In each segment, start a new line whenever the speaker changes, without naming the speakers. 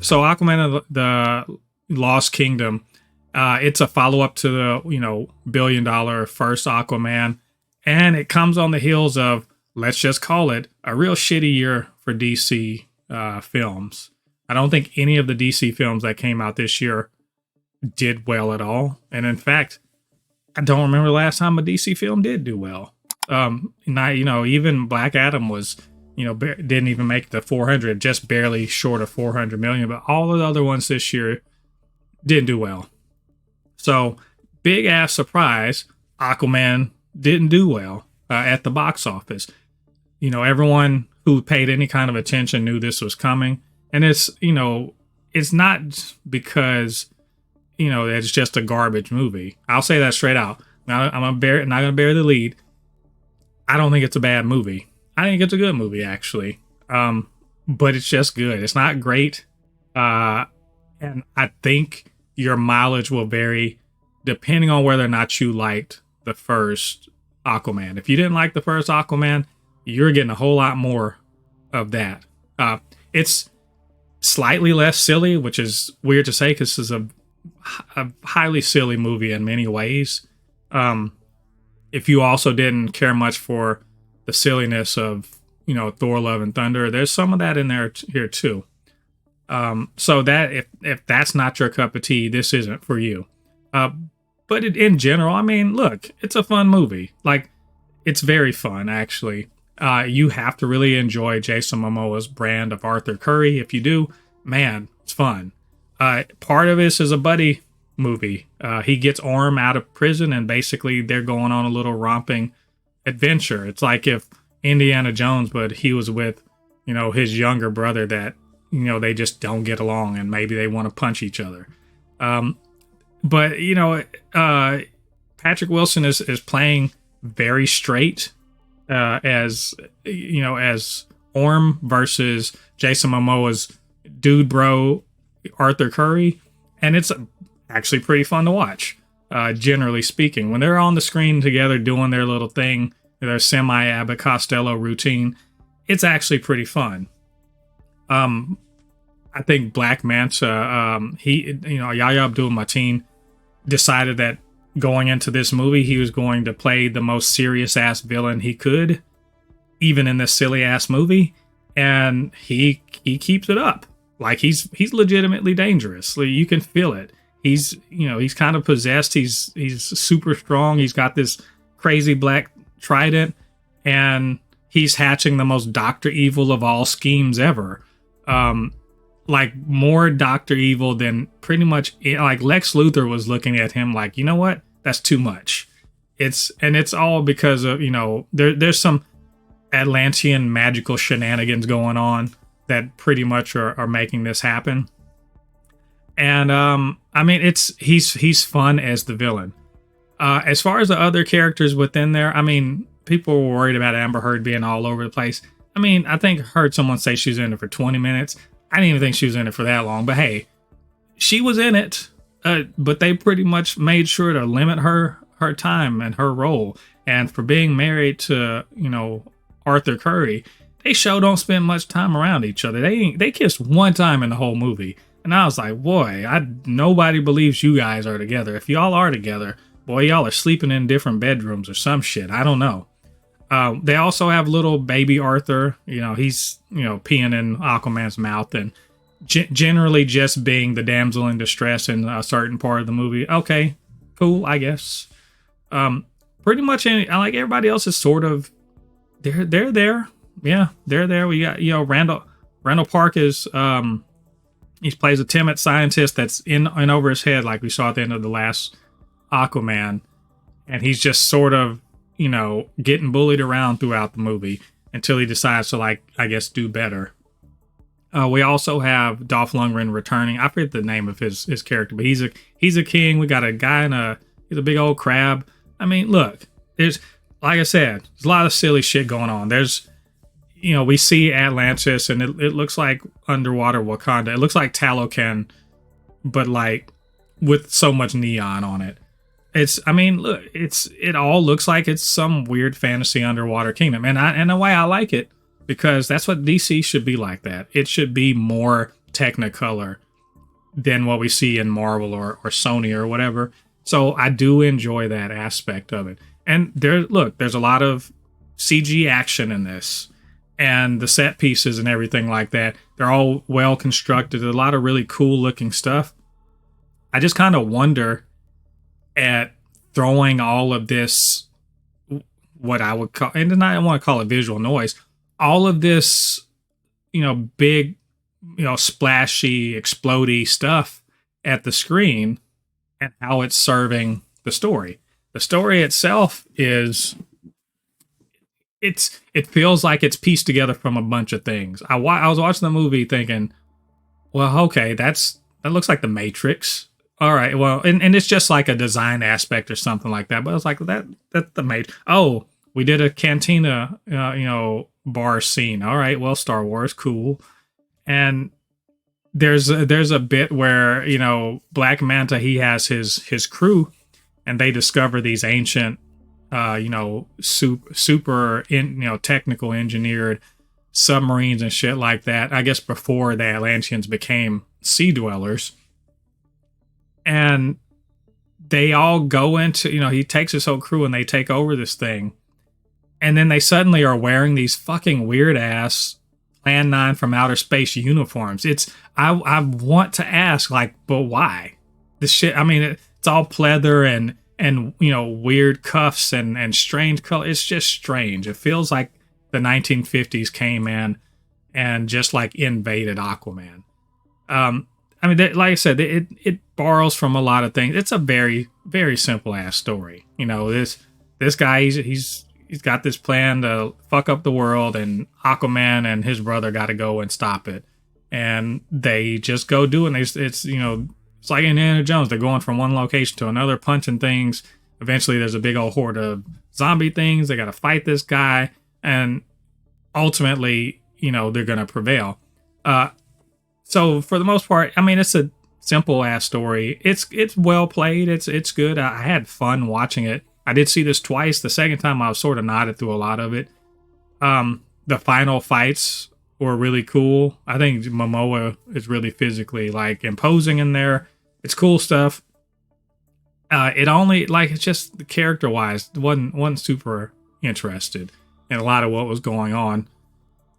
So Aquaman of the Lost Kingdom, it's a follow-up to the, billion-dollar first Aquaman, and it comes on the heels of, let's just call it, a real shitty year for DC films. I don't think any of the DC films that came out this year did well at all. And in fact, I don't remember the last time a DC film did do well. Even Black Adam was, didn't even make the 400, just barely short of 400 million. But all of the other ones this year didn't do well. So, big ass surprise, Aquaman didn't do well at the box office. Everyone who paid any kind of attention knew this was coming. And it's not because, it's just a garbage movie. I'll say that straight out. Not going to bear the lead. I don't think it's a bad movie. I think it's a good movie, actually. But it's just good. It's not great. And I think your mileage will vary depending on whether or not you liked the first Aquaman. If you didn't like the first Aquaman, you're getting a whole lot more of that. It's slightly less silly, which is weird to say because this is a highly silly movie in many ways. If you also didn't care much for the silliness of, Thor: Love and Thunder, there's some of that in there here too. So that if that's not your cup of tea, this isn't for you. But in general, I mean, look, it's a fun movie. Like, it's very fun, actually. You have to really enjoy Jason Momoa's brand of Arthur Curry. If you do, man, it's fun. Part of this is a buddy movie. He gets Orm out of prison, and basically they're going on a little romping adventure. It's like if Indiana Jones, but he was with, his younger brother that, they just don't get along, and maybe they want to punch each other. But Patrick Wilson is playing very straight as Orm versus Jason Momoa's dude bro Arthur Curry, and it's actually pretty fun to watch. Generally speaking, when they're on the screen together doing their little thing, their semi-Abbott Costello routine, it's actually pretty fun. I think Black Manta, Yahya Abdul-Mateen decided that going into this movie, he was going to play the most serious ass villain he could, even in this silly ass movie, and he keeps it up. Like, he's legitimately dangerous. Like, you can feel it. He's kind of possessed. He's super strong. He's got this crazy black trident, and he's hatching the most Dr. Evil of all schemes ever. Like, more Dr. Evil than pretty much, like, Lex Luthor was looking at him like, you know what? That's too much. It's all because of, there's some Atlantean magical shenanigans going on that pretty much are making this happen. And I mean, he's fun as the villain. As far as the other characters within there, I mean, people were worried about Amber Heard being all over the place. I mean, I think I heard someone say she was in it for 20 minutes. I didn't even think she was in it for that long, but hey, she was in it. But they pretty much made sure to limit her time and her role. And for being married to, Arthur Curry, they don't spend much time around each other. They kissed one time in the whole movie. And I was like, boy, nobody believes you guys are together. If y'all are together, boy, y'all are sleeping in different bedrooms or some shit. I don't know. They also have little baby Arthur. He's, peeing in Aquaman's mouth and generally just being the damsel in distress in a certain part of the movie. Okay, cool, I guess. Pretty much, like everybody else is sort of, they're there. Yeah, they're there. We got, Randall Park is, he plays a timid scientist that's in and over his head, like we saw at the end of the last Aquaman. And he's just sort of, getting bullied around throughout the movie until he decides to, like, I guess, do better. We also have Dolph Lundgren returning. I forget the name of his character, but he's a king. We got a guy he's a big old crab. I mean, look, there's, like I said, there's a lot of silly shit going on. There's, we see Atlantis, and it looks like underwater Wakanda. It looks like Talocan, but like with so much neon on it. It all looks like it's some weird fantasy underwater kingdom. And in a way I like it, because that's what DC should be like that. It should be more Technicolor than what we see in Marvel or Sony or whatever. So I do enjoy that aspect of it. And there's a lot of CG action in this, and the set pieces and everything like that. They're all well constructed. There's a lot of really cool looking stuff. I just kind of wonder at throwing all of this, what I would call, and I don't want to call it visual noise, all of this, big, splashy, explodey stuff at the screen, and how it's serving the story. The story itself it feels like it's pieced together from a bunch of things. I was watching the movie thinking, well, okay, that looks like the Matrix. All right, well, and it's just like a design aspect or something like that. But I was like, that's the Matrix. Oh, we did a cantina, bar scene. All right, well, Star Wars, cool. And there's a bit where Black Manta, he has his crew, and they discover these ancient, super technical engineered submarines and shit like that. I guess before the Atlanteans became sea dwellers. And they all go into, he takes his whole crew and they take over this thing. And then they suddenly are wearing these fucking weird ass Plan 9 from outer space uniforms. I want to ask, like, but why? This shit, I mean, it's all pleather and weird cuffs and strange color. It's just strange. It feels like the 1950s came in and just like invaded Aquaman. I mean, like I said, it borrows from a lot of things. It's a very, very simple ass story. This guy, he's got this plan to fuck up the world, and Aquaman and his brother got to go and stop it. And they just go do it. It's like Indiana Jones. They're going from one location to another, punching things. Eventually, there's a big old horde of zombie things. They got to fight this guy, and ultimately, they're gonna prevail. So for the most part, I mean, it's a simple ass story. It's well played. It's good. I had fun watching it. I did see this twice. The second time I was sort of nodded through a lot of it. The final fights were really cool. I think Momoa is really physically like imposing in there. It's cool stuff. It's just character wise, wasn't super interested in a lot of what was going on.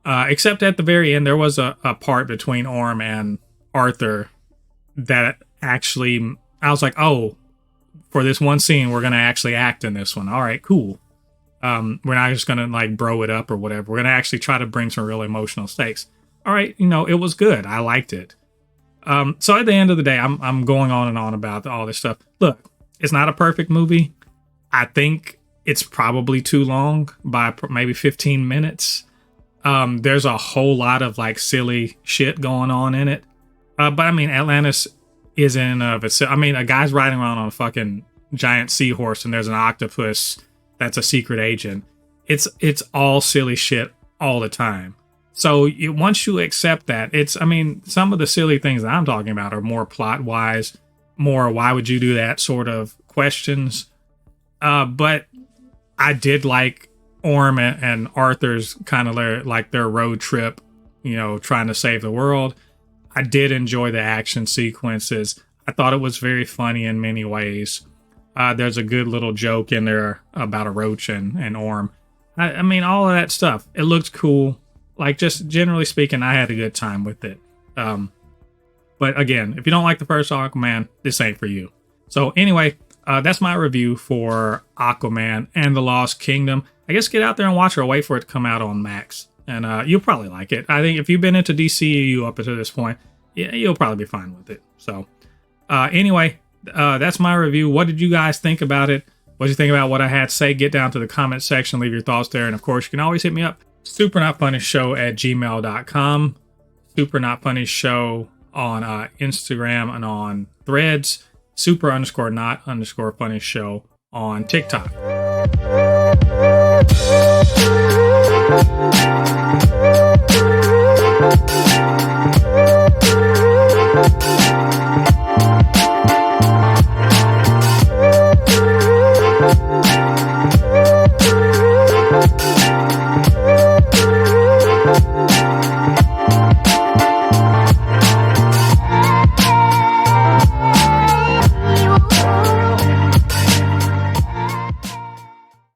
Except at the very end, there was a part between Orm and Arthur that actually, I was like, oh, for this one scene, we're going to actually act in this one. All right, cool. We're not just going to like bro it up or whatever. We're going to actually try to bring some real emotional stakes. All right, it was good. I liked it. So at the end of the day, I'm going on and on about all this stuff. Look, it's not a perfect movie. I think it's probably too long by maybe 15 minutes. There's a whole lot of like silly shit going on in it. But I mean, Atlantis is in and of itself. I mean, a guy's riding around on a fucking giant seahorse, and there's an octopus that's a secret agent. It's all silly shit all the time. So once you accept that, some of the silly things that I'm talking about are more plot wise, more why would you do that sort of questions. But I did like Orm and Arthur's kind of their road trip, trying to save the world. I did enjoy the action sequences. I thought it was very funny in many ways. There's a good little joke in there about a roach and Orm. I mean, all of that stuff. It looked cool. Like, just generally speaking, I had a good time with it. But again, if you don't like the first Aquaman, this ain't for you. So anyway, that's my review for Aquaman and the Lost Kingdom. I guess get out there and watch it or wait for it to come out on Max. And you'll probably like it. I think if you've been into DCEU up until this point, yeah, you'll probably be fine with it. So anyway, that's my review. What did you guys think about it? What did you think about what I had to say? Get down to the comment section, leave your thoughts there. And of course, you can always hit me up, supernotfunnyshow@gmail.com, supernotfunnyshow on Instagram and on Threads, super_not_funny_show on TikTok.